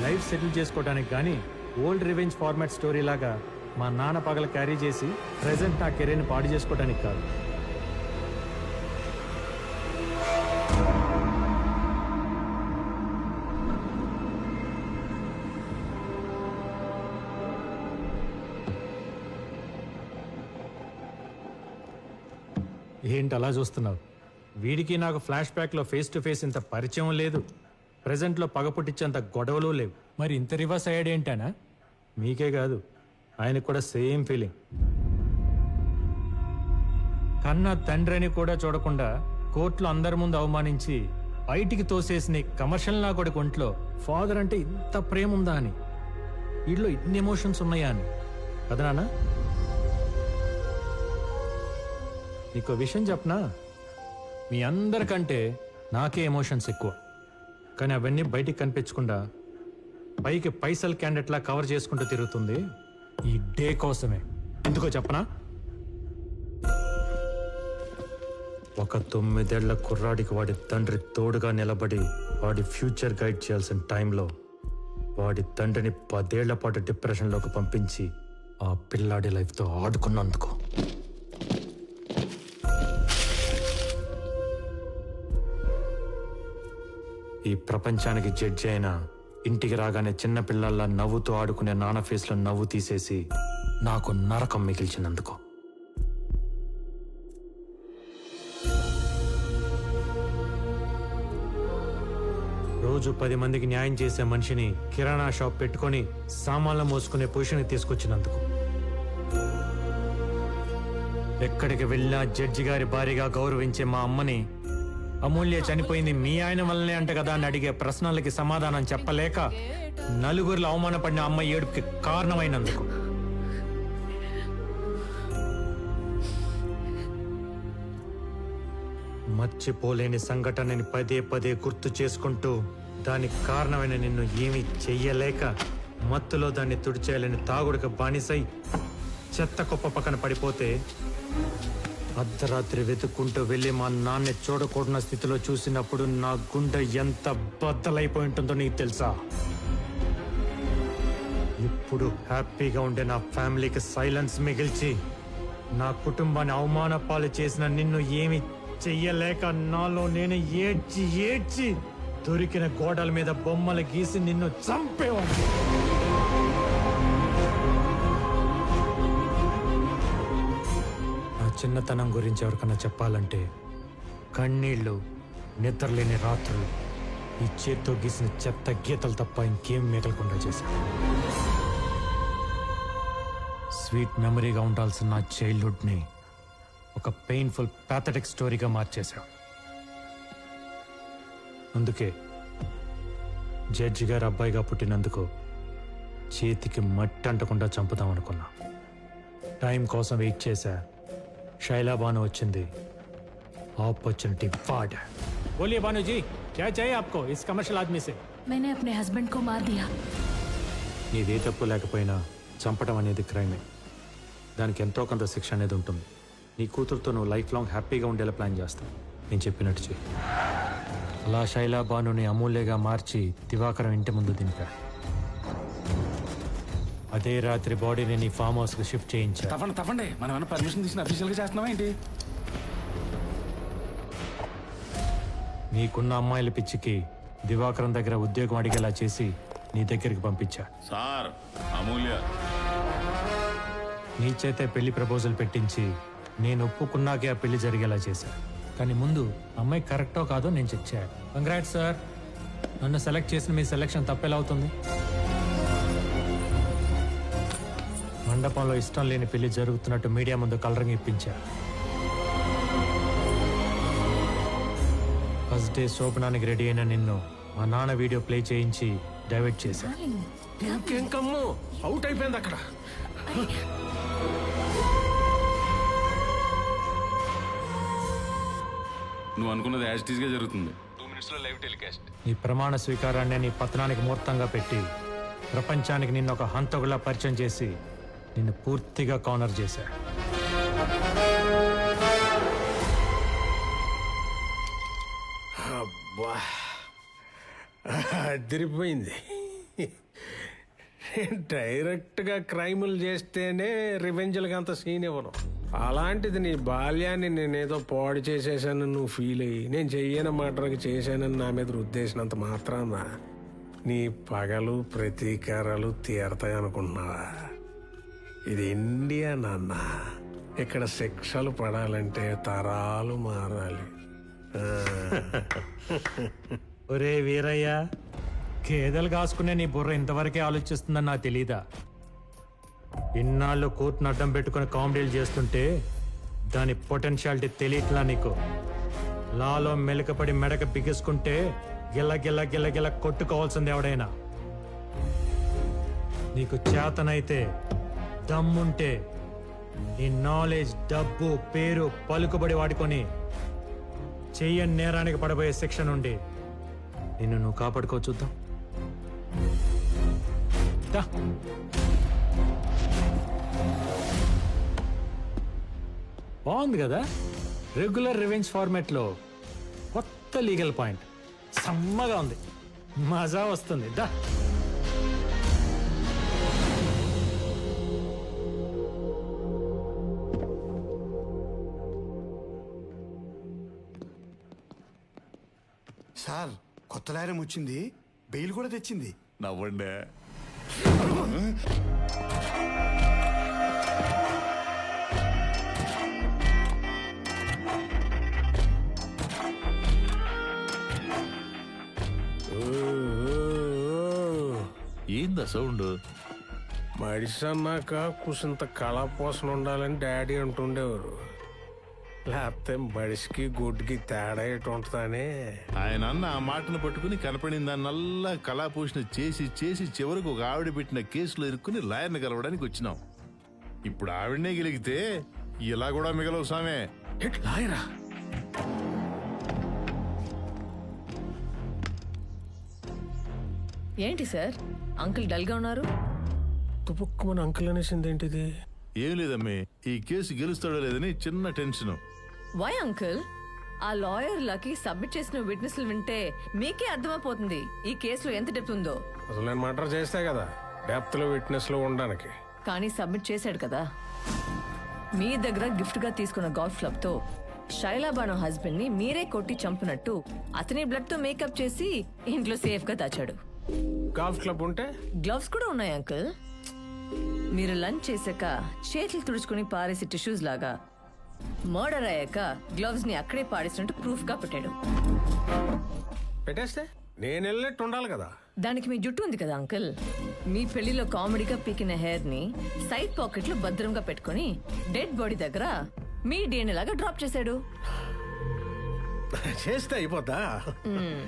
Life settle చేసుకోవడానికి కానీ old revenge format story లాగా మా నాన్న పగల క్యారీ చేసి ప్రెసెంట్ నా కెరీర్ని పాడు చేసుకోవడానికి కాదు. ఏంటి అలా చూస్తున్నావు? వీడికి నాకు ఫ్లాష్ బ్యాక్లో ఫేస్ టు ఫేస్ ఇంత పరిచయం లేదు, ప్రెజెంట్లో పగ పుట్టించేంత గొడవలు లేవు. మరి ఇంత రివర్స్ అయ్యాడు ఏంటనా? మీకే కాదు, ఆయనకు కూడా సేమ్ ఫీలింగ్. కన్నా తండ్రిని కూడా చూడకుండా కోర్టులో అందరి ముందు అవమానించి బయటికి తోసేసిన కమర్షియల్ నా కొడుకు ఒంట్లో ఫాదర్ అంటే ఇంత ప్రేమ ఉందా అని, వీటిలో ఇన్ని ఎమోషన్స్ ఉన్నాయా అని కదా నాన్న? నీకు విషయం చెప్పనా, మీ అందరికంటే నాకే ఎమోషన్స్ ఎక్కువ. కానీ అవన్నీ బయటికి కనిపించకుండా పైకి పైసల్ క్యాండిడేట్లా కవర్ చేసుకుంటూ తిరుగుతుంది ఈ డే కోసమే. ఎందుకో చెప్పనా? ఒక 9 ఏళ్ల కుర్రాడికి వాడి తండ్రి తోడుగా నిలబడి వాడి ఫ్యూచర్ గైడ్ చేయాల్సిన టైంలో వాడి తండ్రిని 10 ఏళ్ల పాటు డిప్రెషన్లోకి పంపించి ఆ పిల్లాడి లైఫ్తో ఆడుకున్నందుకు. ఈ ప్రపంచానికి జడ్జి అయినా ఇంటికి రాగానే చిన్న పిల్లల్లా నవ్వుతూ ఆడుకునే నాన్న ఫేస్లో నవ్వు తీసేసి నాకు నరకం మిగిల్చినందుకు. రోజు 10 మందికి న్యాయం చేసే మనిషిని కిరాణా షాప్ పెట్టుకొని సామాన్లు మోసుకునే పొజిషన్కి తీసుకొచ్చినందుకు. ఎక్కడికి వెళ్ళినా జడ్జి గారి భారీగా గౌరవించే మా అమ్మని అమూల్య చనిపోయింది మీ ఆయన వల్లనే అంట కదా అని అడిగే ప్రశ్నలకి సమాధానం చెప్పలేక నలుగురిలో అవమానపడిన అమ్మ ఏడుపుకి కారణమైనందుకు. మర్చిపోలేని సంఘటనని పదే పదే గుర్తు చేసుకుంటూ దానికి కారణమైన నిన్ను ఏమీ చెయ్యలేక మత్తులో దాన్ని తుడిచేయాలని తాగుడికి బానిసై చెత్త కుప్ప పక్కన పడిపోతే అర్ధరాత్రి వెతుక్కుంటూ వెళ్ళి మా నాన్న చూడకూడన స్థితిలో చూసినప్పుడు నా గుండె ఎంత బద్దలైపోయి ఉంటుందో నీకు తెలుసా? ఇప్పుడు హ్యాపీగా ఉండే నా ఫ్యామిలీకి సైలెన్స్ మిగిల్చి నా కుటుంబాన్ని అవమాన పాలు చేసిన నిన్ను ఏమి చెయ్యలేక నాలో నేను ఏడ్చి ఏడ్చి దొరికిన గోడల మీద బొమ్మలు గీసి నిన్ను చంపేవాడిని. చిన్నతనం గురించి ఎవరికన్నా చెప్పాలంటే కన్నీళ్లు, నిద్రలేని రాత్రులు, ఈ చేత్తో గీసిన చెత్త గీతలు తప్ప ఇంకేం మిగలకుండా చేశాను. స్వీట్ మెమరీగా ఉండాల్సిన నా చైల్డ్హుడ్ని ఒక పెయిన్ఫుల్ ప్యాథటిక్ స్టోరీగా మార్చేశాం. అందుకే జడ్జి గారు అబ్బాయిగా పుట్టినందుకు చేతికి మట్టి అంటకుండా చంపుదాం అనుకున్నా. టైం కోసం వెయిట్ చేశా. शैला बानो వచ్చింది. अपॉर्चुनिटी फाड़. बोलिए बानो जी, क्या चाहिए आपको इस कमर्शियल आदमी से? मैंने अपने हस्बैंड को मार दिया. నీదే తప్పు లేకపోయినా చంపడం అనేది క్రైమే. దానికి ఎంతో కొంత శిక్ష అనేది ఉంటుంది. నీ కూతురుతో నువ్వు లైఫ్ లాంగ్ హ్యాపీగా ఉండేలా ప్లాన్ చేస్తావు. నేను చెప్పినట్టు చెయ్యి. అలా శైలా బానుని అమూల్యగా మార్చి దివాకరం ఇంటి ముందు దింపా. అదే రాత్రి బాడీని నీ ఫామ్ హౌస్ కి షిఫ్ట్ చేయించా. తప్పండి మనం ఏమైనా పర్మిషన్ తీసుకుని అఫీషియల్ గా చేస్తున్నావా ఏంటి? నీకున్న అమ్మాయిల పిచ్చికి దివాకరం దగ్గర ఉద్యోగం అడిగేలా చేసి నీ దగ్గరికి పంపించా. సార్ అమూల్య నీ చేతే పెళ్లి ప్రపోజల్ పెట్టించి నేను ఒప్పుకున్నాకే ఆ పెళ్లి జరిగేలా చేశా. కానీ ముందు అమ్మాయి కరెక్టో కాదో నేను చెక్ చేయాలి. కంగ్రాట్స్ సార్, నన్ను సెలెక్ట్ చేసిన మీ సెలెక్షన్ తప్పేలా అవుతుంది? మండపంలో ఇష్టం లేని పెళ్లి జరుగుతున్నట్టు మీడియా ముందు కలరింగ్ ఇప్పించా. ఫస్ట్ డే శోభనానికి రెడీ అయిన నిన్ను మా నాన్న వీడియో ప్లే చేయించి డైవర్ట్ చేశా. ఇంకేం కమ్ము అవుట్ అయిపోయింది అక్కడ. నువ్వు అనుకున్నది యాజ్ ఇట్ ఈజ్ గా జరుగుతుంది. 2 minutes లో లైవ్ టెలికాస్ట్. నీ ప్రమాణ స్వీకారాన్ని నీ పతనానికి ముహూర్తంగా పెట్టి ప్రపంచానికి నిన్ను ఒక హంతకులా పరిచయం చేసి నిన్ను పూర్తిగా కార్నర్ చేశా. అబ్బా అదిరిపోయింది. డైరెక్ట్గా క్రైములు చేస్తేనే రివెంజ్లకి అంత సీన్ ఇవ్వను. అలాంటిది నీ బాల్యాన్ని నేనేదో పాడు చేసేసానని నువ్వు ఫీల్ అయ్యి నేను చెయ్యని మాటకి చేశానని నా మీద రుద్దేసినంత మాత్రాన నీ పగలు ప్రతీకారాలు తీరతాయి అనుకుంటున్నావా? ఇది ఇండియా నాన్న. ఇక్కడ శిక్షలు పడాలంటే తరాలు మారాలి. ఒరే వీరయ్య, గేదెలు కాసుకునే నీ బుర్ర ఇంతవరకే ఆలోచిస్తుందని నాకు తెలీదా? ఇన్నాళ్ళు కోర్టును అడ్డం పెట్టుకుని కామెడీలు చేస్తుంటే దాని పొటెన్షియాలిటీ తెలియట్లా నీకు? లాలో మెలకపడి మెడక బిగుసుకుంటే గిల్ల గిల్ల గిల్ల గిల్ల కొట్టుకోవాల్సింది ఎవడైనా. నీకు చేతనైతే దమ్ముంటే నీ నాలెడ్జ్, డబ్బు, పేరు, పలుకుబడి వాడుకొని చెయ్యని నేరానికి పడబోయే శిక్ష నుండి నిన్ను నువ్వు కాపాడుకో చూద్దాం. దా. బాగుంది కదా? రెగ్యులర్ రివెంజ్ ఫార్మాట్లో కొత్త లీగల్ పాయింట్. సమ్మగా ఉంది, మజా వస్తుంది. దా. సార్, కొత్త లాయరం వచ్చింది, బెయిల్ కూడా తెచ్చింది. నవ్వండి. ఏందా సౌండ్? మడిసి అన్నాక కుసింత కళాపోసన ఉండాలని డాడీ అంటుండేవారు. లేకపోతే మడిసికి గుడ్డికి తేడా ఎటు ఉంటుందని. ఆయన అన్న ఆ మాటను పట్టుకుని కనపడిన దాన్నల్లా కళాపోషణ చేసి చేసి చివరకు ఒక ఆవిడ పెట్టిన కేసులో ఇరుక్కుని లాయర్ని కలవడానికి వచ్చినాం. ఇప్పుడు ఆవిడనే గెలిగితే ఇలా కూడా మిగలవు సామే. లాయరా? ఏంటి సార్, అంకుల్ డల్ గా ఉన్నారు? తుపుక్కుమని అంకుల్ అనేసింది ఏంటిది? ఏం లేదమ్మే, ఈ కేసు గెలుస్తాడో లేదని చిన్న టెన్షన్. Why uncle? ఆ లాయర్లకి సబ్మిట్ చేసిన విట్నెస్లు వింటే మీకే అర్థమైపోతుంది ఈ కేసులో ఎంత డెప్త్ ఉందో. అసలు నేను మర్డర్ చేస్తే కదా డెప్త్ లో విట్నెస్ లో ఉండడానికి. కానీ సబ్మిట్ చేశాడు కదా. మీ దగ్గర గిఫ్ట్ గా తీసుకున్న గోల్ఫ్ క్లబ్ తో శైలాబాను హస్బెండ్ ని మీరే కొట్టి చంపినట్టు అతని బ్లడ్ తో మేకప్ చేసి ఇంట్లో సేఫ్ గా దాచాడు. గాల్ఫ్ క్లబ్ ఉంటే గ్లవ్స్ కూడా ఉన్నాయి అంకుల్. మీరు లంచ్ చేశాక చేతులు తుడుచుకుని పారేసి టిష్యూస్ లాగా మర్డర్ అయ్యాక గ్లవ్స్ ని అక్కడే పాడేసినట్టు ప్రూఫ్ గా పెట్టాడు. పెట్టేస్తే నేను వెళ్ళినట్టు ఉండాలి కదా. దానికి మీ జుట్టు ఉంది కదా అంకుల్, మీ పెళ్లిలో కామెడీగా పీకిన హెయిర్ ని సైడ్ పాకెట్ లో భద్రంగా పెట్టుకుని డెడ్ బాడీ దగ్గర మీ DNA లాగా డ్రాప్ చేశాడు. చేస్తే అయిపోద్దా?